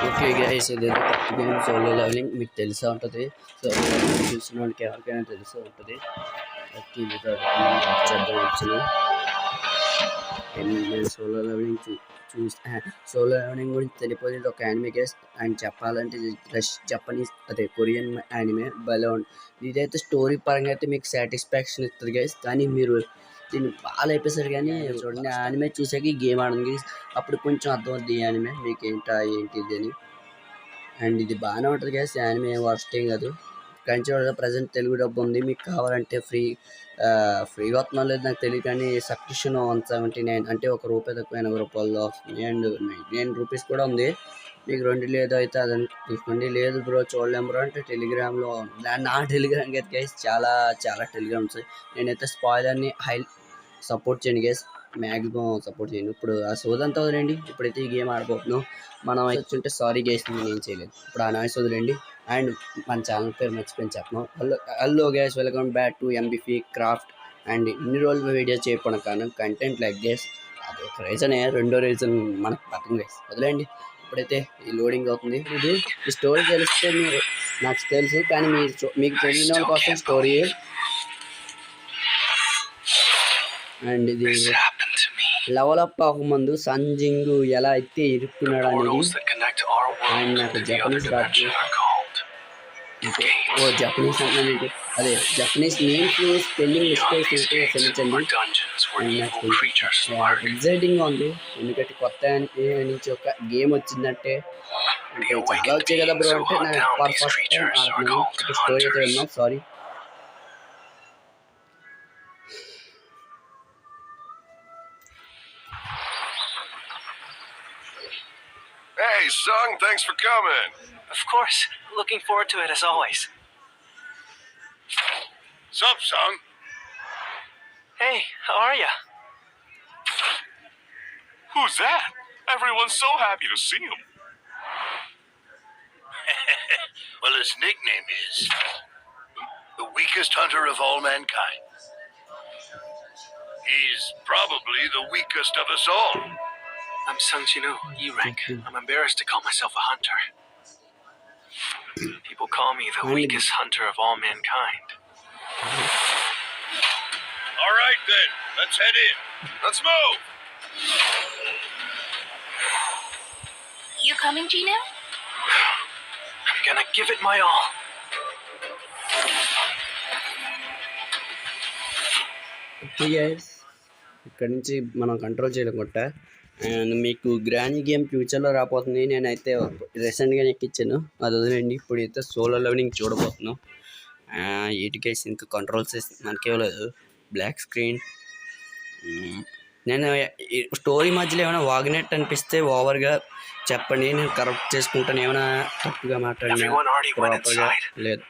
Okay guys, ఇదైతే కొత్త game solo levelling మీకు తెలిసే ఉంటుంది. సోలో లెవెలింగ్ చూసిన వాళ్ళకి ఎవరికైనా తెలిసే ఉంటుంది. ఓకే, ఇదైతే చేద్దాం వచ్చిన నేను సోలో లెవెలింగ్ సోలో లెవెలింగ్ గురించి తెలియదు. ఒక యానిమే గేస్ అండ్ చెప్పాలంటే జపనీస్ అదే కొరియన్ యానిమే భలే ఉంది. ఇదైతే స్టోరీ పరంగా అయితే మీకు సాటిస్ఫాక్షన్ ఇస్తుంది గైస్, కానీ మీరు దీన్ని బాగా అయిపోతారు. కానీ చూడండి, యానిమే చూసాక ఈ గేమ్ ఆడండి, అప్పుడు కొంచెం అర్థమవుతుంది ఈ యానిమే మీకు ఏంటిది అని. అండ్ ఇది బాగానే ఉంటుంది గైస్, యానిమే వర్స్ట్ ఏం కాదు. కానీ చూడ ప్రజెంట్ తెలుగు డబ్బు ఉంది, మీకు కావాలంటే ఫ్రీగా వస్తుందో లేదు నాకు తెలియదు, కానీ సబ్స్క్రిప్షన్ 179 అంటే ₹1 తక్కువ ₹80 వస్తుంది. అండ్ 99 రూపీస్ కూడా ఉంది. మీకు 2 లేదు అయితే అదని చూసుకోండి. లేదు బ్రో చూడలేం బ్రో అంటే టెలిగ్రామ్లో నా టెలిగ్రామ్ అయితే గైస్ చాలా చాలా టెలిగ్రామ్స్. నేనైతే స్పాయిలర్ని సపోర్ట్ చేయండి గైస్, మ్యాక్సిమం సపోర్ట్ చేయండి. ఇప్పుడు ఆ సోదంతా వదిలేండి, ఇప్పుడైతే ఈ గేమ్ ఆడిపోతున్నాం. మనం వచ్చుంటే సారీ గైస్, నేను ఏం చేయలేదు. ఇప్పుడు ఆ నాయిస్ వదిలేండి. అండ్ మన ఛానల్ పేరు మర్చిపోయి చెప్పను. Hello guys, welcome back to MBP craft. And ఇన్ని రోజులు వీడియో చేయకపోవడం కారణం కంటెంట్ లైక్ గైస్, అది ఒక రీజనే. రెండో రీజన్ మనకు పక్కన గైస్ వదిలేండి. ఇప్పుడైతే ఈ లోడింగ్ అవుతుంది. ఇది ఈ స్టోరీ తెలిస్తే మీరు నాకు తెలుసు, కానీ మీకు తెలియని వాళ్ళ కోసం స్టోరీ. అండ్ ఇది లెవెల్ అప్ అవ్వకముందు సంజింగ్ ఎలా అయితే ఇరుక్కున్నాడు అనేది. అండ్ నాకు జపనీస్ రాదు. జపనీస్ అంటే అదే జపనీస్ నేమ్స్ స్పెల్లింగ్ మిస్టేక్స్ ఉంటే క్షమించండి. నాకు ఎగ్జైటింగ్గా ఉంది, ఎందుకంటే కొత్త నుంచి ఒక గేమ్ వచ్చిందంటే చాలా వచ్చాయి కదా బ్రో అంటే నాకు ఫస్ట్ టైం ఆడుతున్నాను. స్టోరీ అయితే విన్నాం. Sorry. Hey, Sung, thanks for coming. Of course. Looking forward to it as always. Sup, Sung? Hey, how are ya? Who's that? Everyone's so happy to see him. Well, his nickname is the weakest hunter of all mankind. He's probably the weakest of us all. I'm Sung Jinu, E rank. I'm embarrassed to call myself a hunter. People call me the weakest hunter of all mankind. All right, then. Let's head in. Let's move. You coming, Gino? I'm gonna give it my all. Okay guys, ఇక్కడ నుంచి మనం control చేయడం కొట్ట. And మీకు grand game ఫ్యూచర్లో రాబోతుంది. నేనైతే రీసెంట్గానే ఎక్కించాను, అది వదిలేండి. ఇప్పుడు అయితే సోలో లెవెలింగ్ చూడబోతున్నాం. వీటికేసి ఇంకా కంట్రోల్స్ మనకేవలేదు, బ్లాక్ స్క్రీన్. నేను స్టోరీ మధ్యలో ఏమైనా వాగినట్టు అనిపిస్తే ఓవర్గా చెప్పండి, నేను కరెక్ట్ చేసుకుంటాను. ఏమైనా తప్పుగా మాట్లాడినా ప్రాపర్గా లేదు.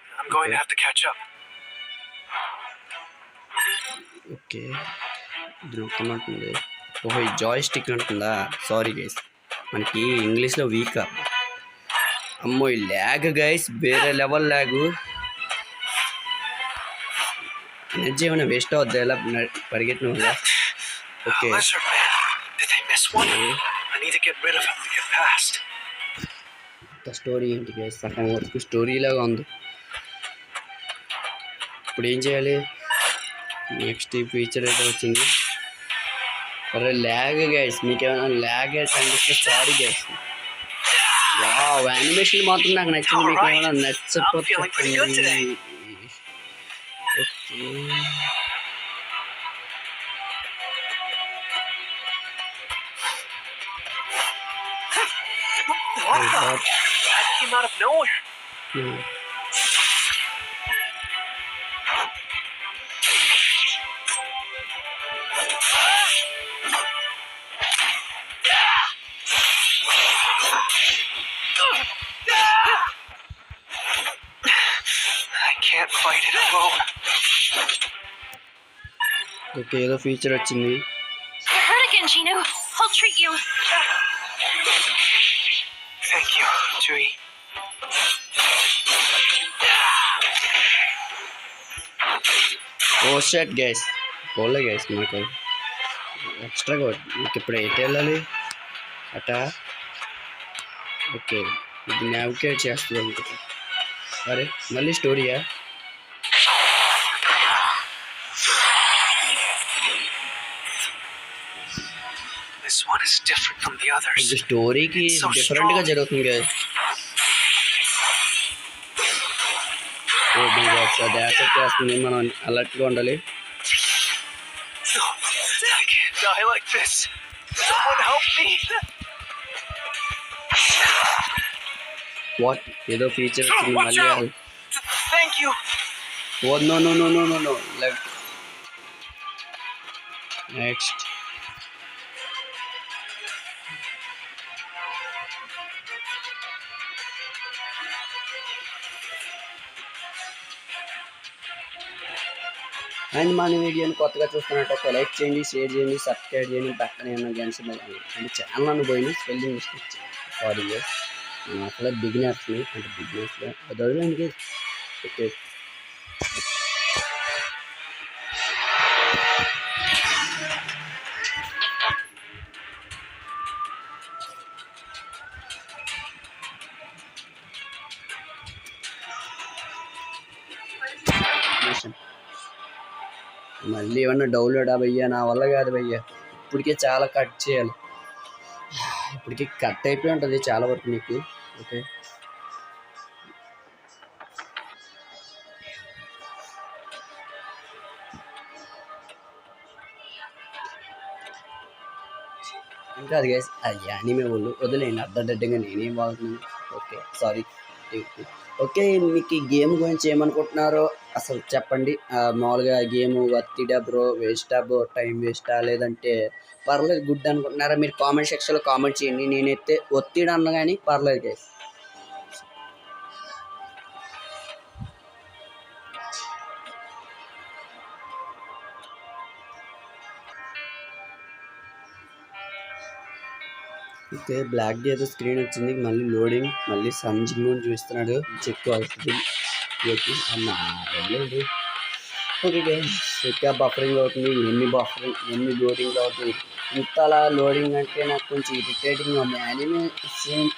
ఓకే, ఇది నొక్కమంటుంది. ఓహో, ఈ జాయ్ స్టిక్ అంటుందా? సారీ గైస్, మనకి ఇంగ్లీష్లో వీక్. అమ్మో, ఈ ల్యాగ్ గైస్, వేరే లెవెల్ ల్యాగు. ఎనర్జీ ఏమైనా వేస్ట్ అవుద్దా ఎలా పరిగెట్టిన వల్ల? ఓకే, స్టోరీ ఏంటి గైస్? సగం వరకు స్టోరీ లాగా ఉంది. ఇప్పుడు ఏం చేయాలి? నెక్స్ట్ ఈ ఫీచర్ అయితే వచ్చింది. అరే ల్యాగ్ గైస్, మీకు ఏమైనా ల్యాగ్ అనిపిస్తే సారీ గైస్. వావ్, యానిమేషన్ మాత్రం నాకు నచ్చింది. మీకు ఏమైనా నచ్చకపోతే okay. That came out of nowhere. I can't fight it alone. Okay, ఏదో ఫీచర్ వచ్చింది. You're hurt again, Gino. I'll treat you. Thank you, Jui. Oh shut guys, పోలే గైస్, మనకు ఎక్స్ట్రా మీకు ఇప్పుడు ఎటు వెళ్ళాలి? అట ఓకే, ఇది నావిగేట్ చేస్తుంది అనుకుంటా. అరే మళ్ళీ స్టోరీయా? This one is different from the others. ఇది స్టోరీకి It's so డిఫరెంట్గా strong. జరుగుతుంది కదా. ఓ మై గాడ్, సో అది యాక్సెప్ట్ చేస్తుంది, మనం అలర్ట్గా ఉండాలి. No, I can't die like this. Someone help me. What, ఏదో ఫీచర్ వచ్చింది Watch మళ్ళీ. out. Thank you. Oh no no no no no no, left. Next and మన వీడియోని కొత్తగా చూస్తున్నట్టు లైక్ చేయండి, షేర్ చేయండి, సబ్స్క్రైబ్ చేయండి, పక్కనే ఉన్న గంట అంటే ఛానల్ పోయింది స్పెల్లింగ్ మిస్టేక్. సారీ గైస్, నేను అసలు బిగినర్స్ని, అంటే బిగినర్స్గా అది వదిలేండి. ఓకే, మళ్ళీ ఏమన్నా డౌన్లోడ్ భయ్యా, నా వల్ల కాదు భయ్యా. ఇప్పటికే చాలా కట్ చేయాలి, ఇప్పటికే కట్ అయిపోయి ఉంటుంది చాలా వరకు నీకు. ఓకే, ఇంకా అది గైస్, అది యానిమే వాళ్ళు వదిలేండి, అడ్డడ్డంగా నేనేం వాడుతున్నాను. Okay sorry. ఓకే, మీకు ఈ గేమ్ గురించి ఏమనుకుంటున్నారో అసలు చెప్పండి. మామూలుగా గేమ్ వర్తిడా బ్రో, వేస్టా బ్రో, టైం వేస్టా, లేదంటే పర్లేదు గుడ్ అనుకుంటున్నారా? మీరు కామెంట్ సెక్షన్లో కామెంట్ చేయండి. నేనైతే ఒత్తిడి అన్న కానీ పర్లేదు గైస్. ఓకే, బ్లాక్ డే ఏదో స్క్రీన్ వచ్చింది, మళ్ళీ లోడింగ్, మళ్ళీ సంజింగ్ అని చూస్తున్నాడు, చెక్ అవుతుంది. ఓకే అన్నా వెళ్ళండి. ఓకే గైస్, ఇంకా బఫరింగ్ అవుతుంది, ఎన్ని లోడింగ్ అవుతుంది. ఇంతలా లోడింగ్ అంటే నాకు కొంచెం ఇరిటేటింగ్ ఉంది.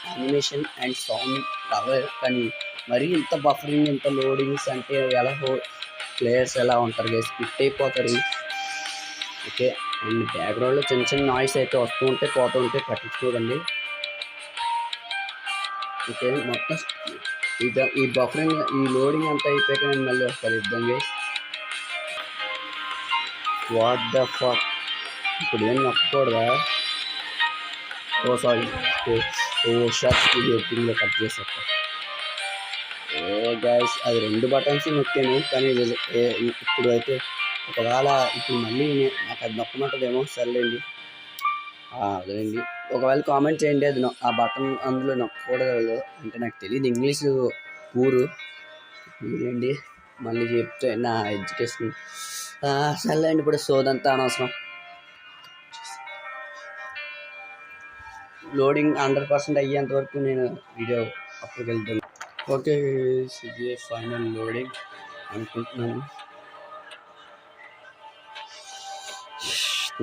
యానిమేషన్ అండ్ సౌండ్ కవర్, కానీ మరీ ఇంత బఫరింగ్, ఇంత లోడింగ్స్ అంటే ఎలా ప్లేయర్స్ ఎలా ఉంటారు గైస్, స్కిట్ అయిపోతారు. ఓకే, అండ్ బ్యాక్గ్రౌండ్లో చిన్న చిన్న నాయిస్ అయితే వస్తూ ఉంటే పోతూ ఉంటే పట్టించుకోదండి. ఓకే, మొత్తం ఈ బఫరింగ్, ఈ లోడింగ్ అంతా అయిపోయాక నేను మళ్ళీ వస్తాను యుద్ధం గైస్. వాట్ ద ఫక్, ఇప్పుడు ఏం నొక్కకూడదా? ఓ సారీ, ఓ షర్ట్ ఎడిటింగ్లో కట్ చేసేస్తా. ఓ గైస్, అది 2 బటన్స్ నొక్కాను, కానీ ఇప్పుడు అయితే ఒకవేళ ఇప్పుడు మళ్ళీ నాకు అది నొక్కమంటదేమో, సర్లేండి అదేండి. ఒకవేళ కామెంట్ చేయండి, అది ఆ బటన్ అందులో నొక్కకూడదు అంటే, నాకు తెలియదు ఇంగ్లీషు పూరు, మీరేంటి మళ్ళీ చెప్తే నా ఎడ్యుకేషన్. సర్లేండి, ఇప్పుడు సోదంతా అనవసరం. లోడింగ్ 100% అయ్యేంత వరకు నేను వీడియో అప్పటికి వెళ్తాను. ఓకే, ఇది ఫైనల్ లోడింగ్ అనుకుంటున్నాను.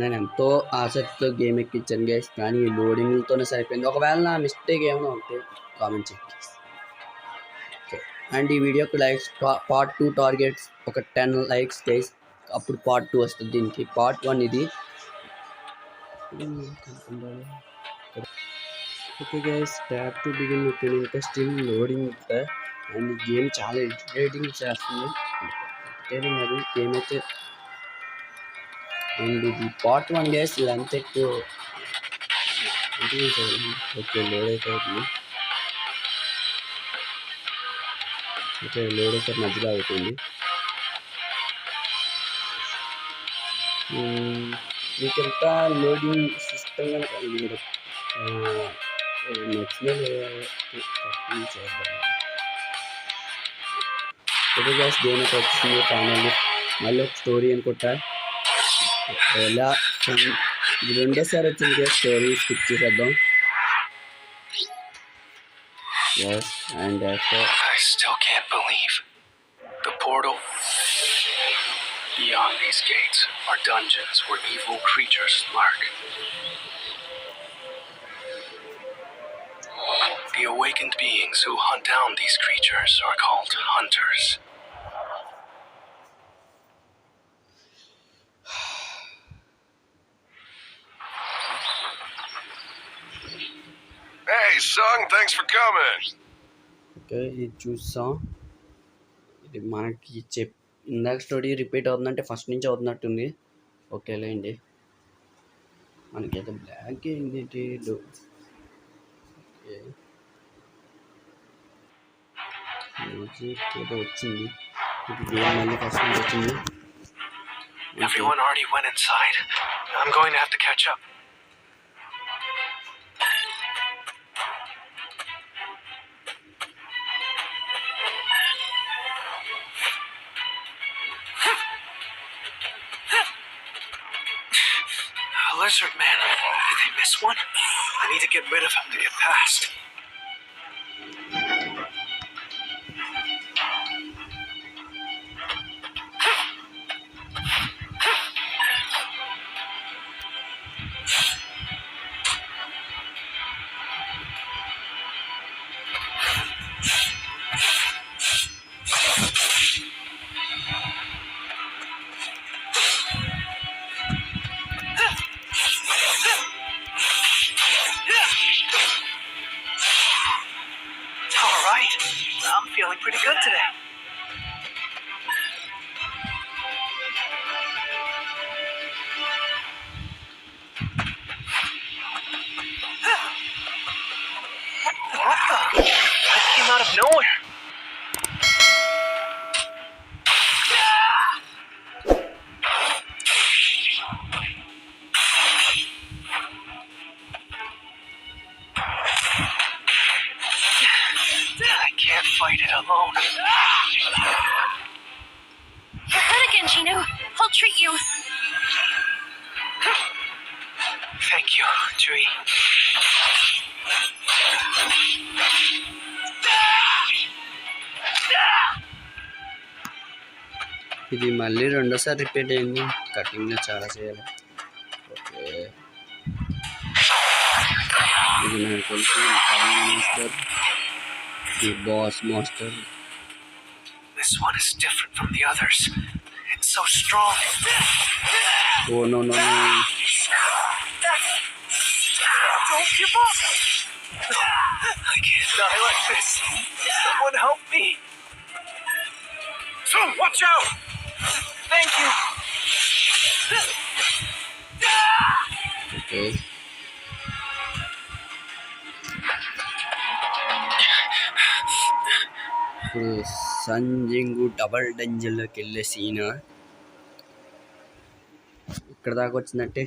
నేను ఎంతో ఆసక్తితో గేమ్ ఎక్కించాను గైస్, కానీ ఈ లోడింగ్తోనే సరిపోయింది. ఒకవేళ నా మిస్టేక్ ఏమైనా ఉంటే కామెంట్ చేయండి. ఓకే, అండ్ ఈ వీడియోకి లైక్స్ పార్ట్ 2 టార్గెట్స్ ఒక 10 లైక్స్ గైస్, అప్పుడు పార్ట్ 2 వస్తుంది. దీనికి పార్ట్ 1 ఇది. Okay guys, tap to begin. Okay, ఇంకా స్టిల్ లోడింగ్, అండ్ గేమ్ చాలా ఇరిటేటింగ్ చేస్తుంది. ఇరిటేటింగ్ అది గేమ్ అయితే. అండ్ ఇది పార్ట్ 1 గైస్, లెంత్ ఎక్కువ. ఓకే, లోడ్ అయిపోతుంది. ఓకే, లోడ్ అయితే మధ్యలో అవుతుంది. మీకు ఎంత లోడింగ్ సిస్టమ్ కనుక మీరు నచ్చిన చేద్దాం. ఓకే గైస్, గేమ్ అయితే వచ్చింది ఫైనల్లీ. మళ్ళీ ఒక స్టోరీ అనుకుంటా. ఎలా ఇది రెండోసారి వచ్చింది కదా స్టోరీ, స్కిప్ చేసేద్దాం. Yes, and I still can't believe the portal. Beyond these gates are dungeons where evil creatures lurk. The awakened beings who hunt down these creatures are called hunters. Hey, son, thanks for coming. Okay ఇది చూసాం. ఇది మనకి ఇందాక story repeat అవుతుందంటే first నుంచి అవుతున్నట్టుంది. ఓకేలేండి. మనకైతే black ఏంటి okay music ఏదో వచ్చింది. ఇది గేమ్ మళ్ళీ ఫస్ట్ నుంచి వచ్చింది. Everyone already went inside. I'm going to have to catch up. A lizard man. Did they miss one? I need to get rid of him to get past. All right. I'm feeling pretty good today. What the? That came out of nowhere. I can't fight it alone. You're hurt again, Gino. I'll treat you. Thank you, Jui. ఇది మళ్ళీ రెండోసారి repeat అయింది. కటింగ్లో చాలా చేయాలి. Okay ఇది నాకు తెలిసి master, ఈ boss master. This one is different from the others. It's so strong. Oh no no Don't give up. I can't die like this. Someone help me. Son, watch out! Thank you. Okay ఇప్పుడు సంజింగు double డెంజర్లోకి వెళ్ళే scene ఇక్కడ దాకా వచ్చిందంటే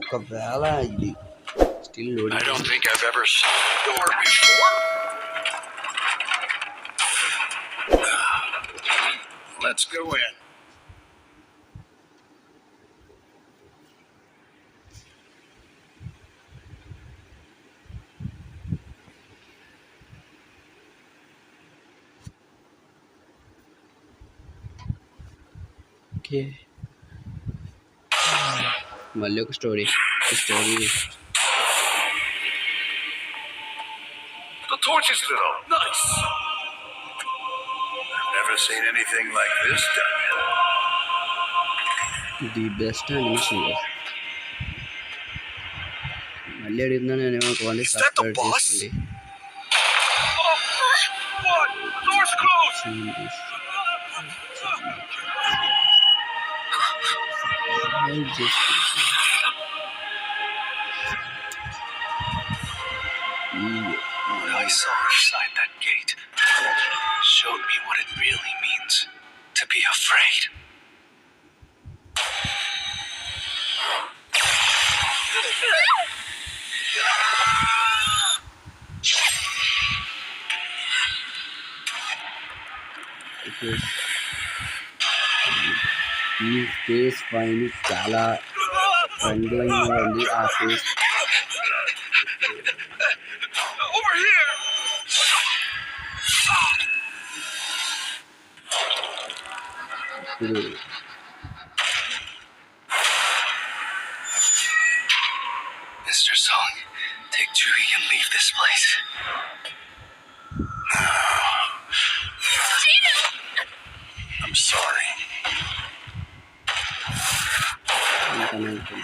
ఒకవేళ ఇది still I don't think I've ever seen a door before. Let's go in. Okay మళ్ళీ ఒక story The torch is lit up. Nice. I've never seen anything like this done yet. The best animation. మళ్ళీ అడుగుతున్నా నేను ఏమనుకోవాలి, Is that the subscribe boss? చేసుకోండి. Oh, what? The door's closed. What I saw inside that gate showed me what it really means to be afraid. ఈ face పైన చాలా రంగులంగా ఉంది. ఆ ఫేస్ Over here. ఇప్పుడు Mr. Song, take Jui and leave this place. I'm sorry. ఇంకా నాకు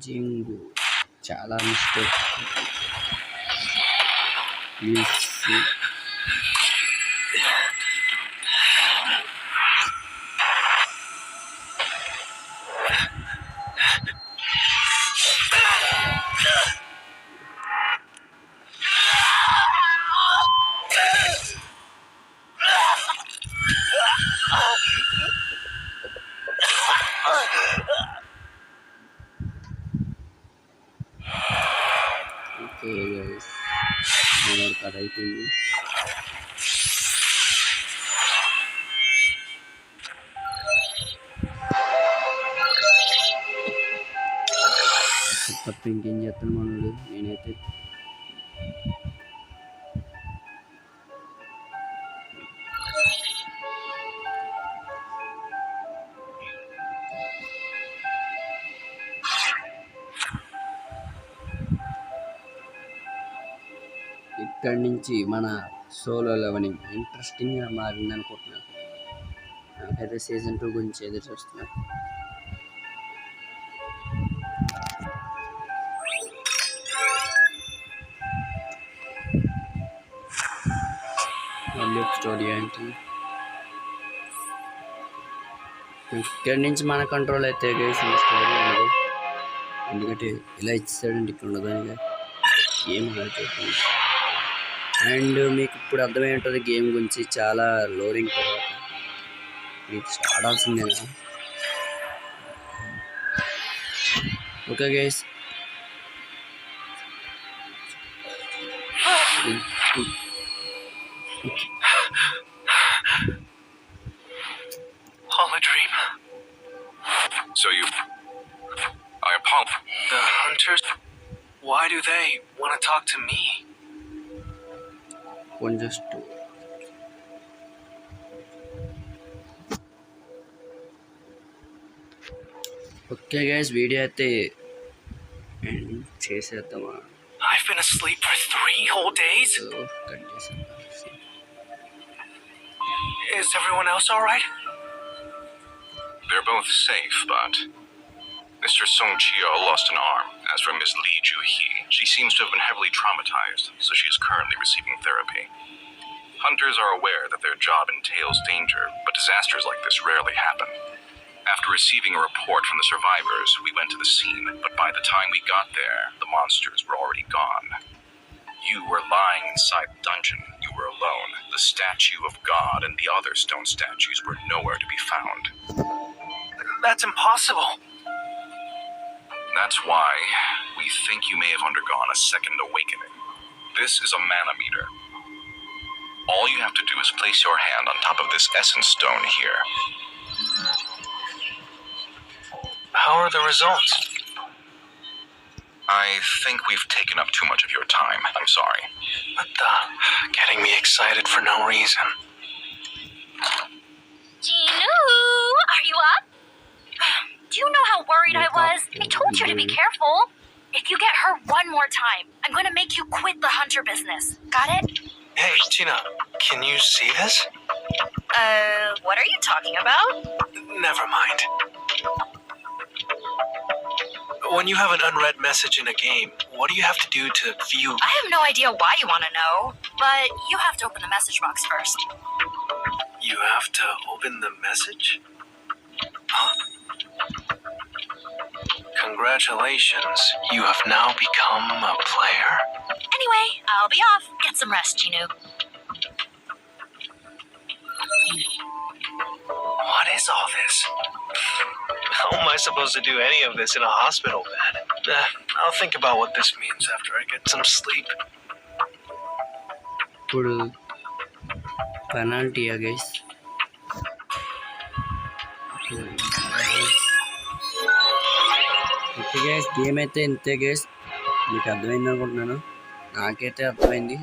జింగు చాలా mistake. Okay guys, మన కథ అయిపోయింది. తప్ప ఇంకేం చేస్తాను మనోడు. నేనైతే ఇక్కడి నుంచి మన సోలో లెవెలింగ్ ఇంట్రెస్టింగ్గా మారింది అనుకుంటున్నాను. నాకైతే సీజన్ 2 గురించి ఎదురు చూస్తున్నాను. మళ్ళీ స్టోరీ ఏంటి, ఇక్కడి నుంచి మన కంట్రోల్ అయితే స్టోరీ ఉండదు. ఎందుకంటే ఇలా ఇచ్చాడంటే ఇక్కడ ఉండదు అని గేమ్ చెప్పండి. అండ్ మీకు ఇప్పుడు అర్థమై ఉంటుంది గేమ్ గురించి. చాలా లోరింగ్ తర్వాత మీకు ఆడాల్సిందేనా. Okay guys, All a dream? So you... I apologize. The hunters? Why do they want to talk to me? Just okay guys, video అయితే చేసేద్దామా. I've been asleep for 3 whole days. Cut చేసేద్దాం. Is everyone else all right? They're both safe, but... Mr. Song Chio lost an arm. As for Miss Lee Ju-hee, she seems to have been heavily traumatized, so she is currently receiving therapy. Hunters are aware that their job entails danger, but disasters like this rarely happen. After receiving a report from the survivors, we went to the scene, but by the time we got there, the monsters were already gone. You were lying inside the dungeon. You were alone. The statue of God and the other stone statues were nowhere to be found. That's impossible. That's why we think you may have undergone a second awakening. This is a mana meter. All you have to do is place your hand on top of this essence stone here. How are the results? I think we've taken up too much of your time. I'm sorry. What the? Getting me excited for no reason. Ginu, are you up? Do you know how worried I was? I told you to be careful. If you get hurt one more time, I'm going to make you quit the hunter business. Got it? Hey, Tina, can you see this? What are you talking about? Never mind. When you have an unread message in a game, what do you have to do to view? I have no idea why you want to know, but you have to open the message box first. You have to open the message? Congratulations, you have now become a player. Anyway, I'll be off. Get some rest, Ginu. What is all this? How am I supposed to do any of this in a hospital bed? I'll think about what this means after I get some sleep. ఇప్పుడు penalty guys. Okay guys, game అయితే ఇంతే guys. మీకు అర్థమైంది అనుకుంటున్నాను. నాకైతే అర్థమైంది.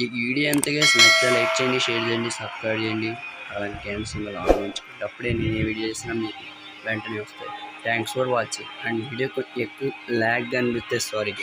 ఈ video ఎంత గైస్ నచ్చితే లైక్ చేయండి, షేర్ చేయండి, సబ్స్క్రైబ్ చేయండి. అలాగే క్యాన్సిల్ ఆన్ ఉంచుకుంటే అప్పుడే నేను ఏ వీడియో చేసినా మీకు వెంటనే వస్తాయి. Thanks for watching. And video ఎక్కువ ల్యాగ్ అనిపిస్తే సారీ.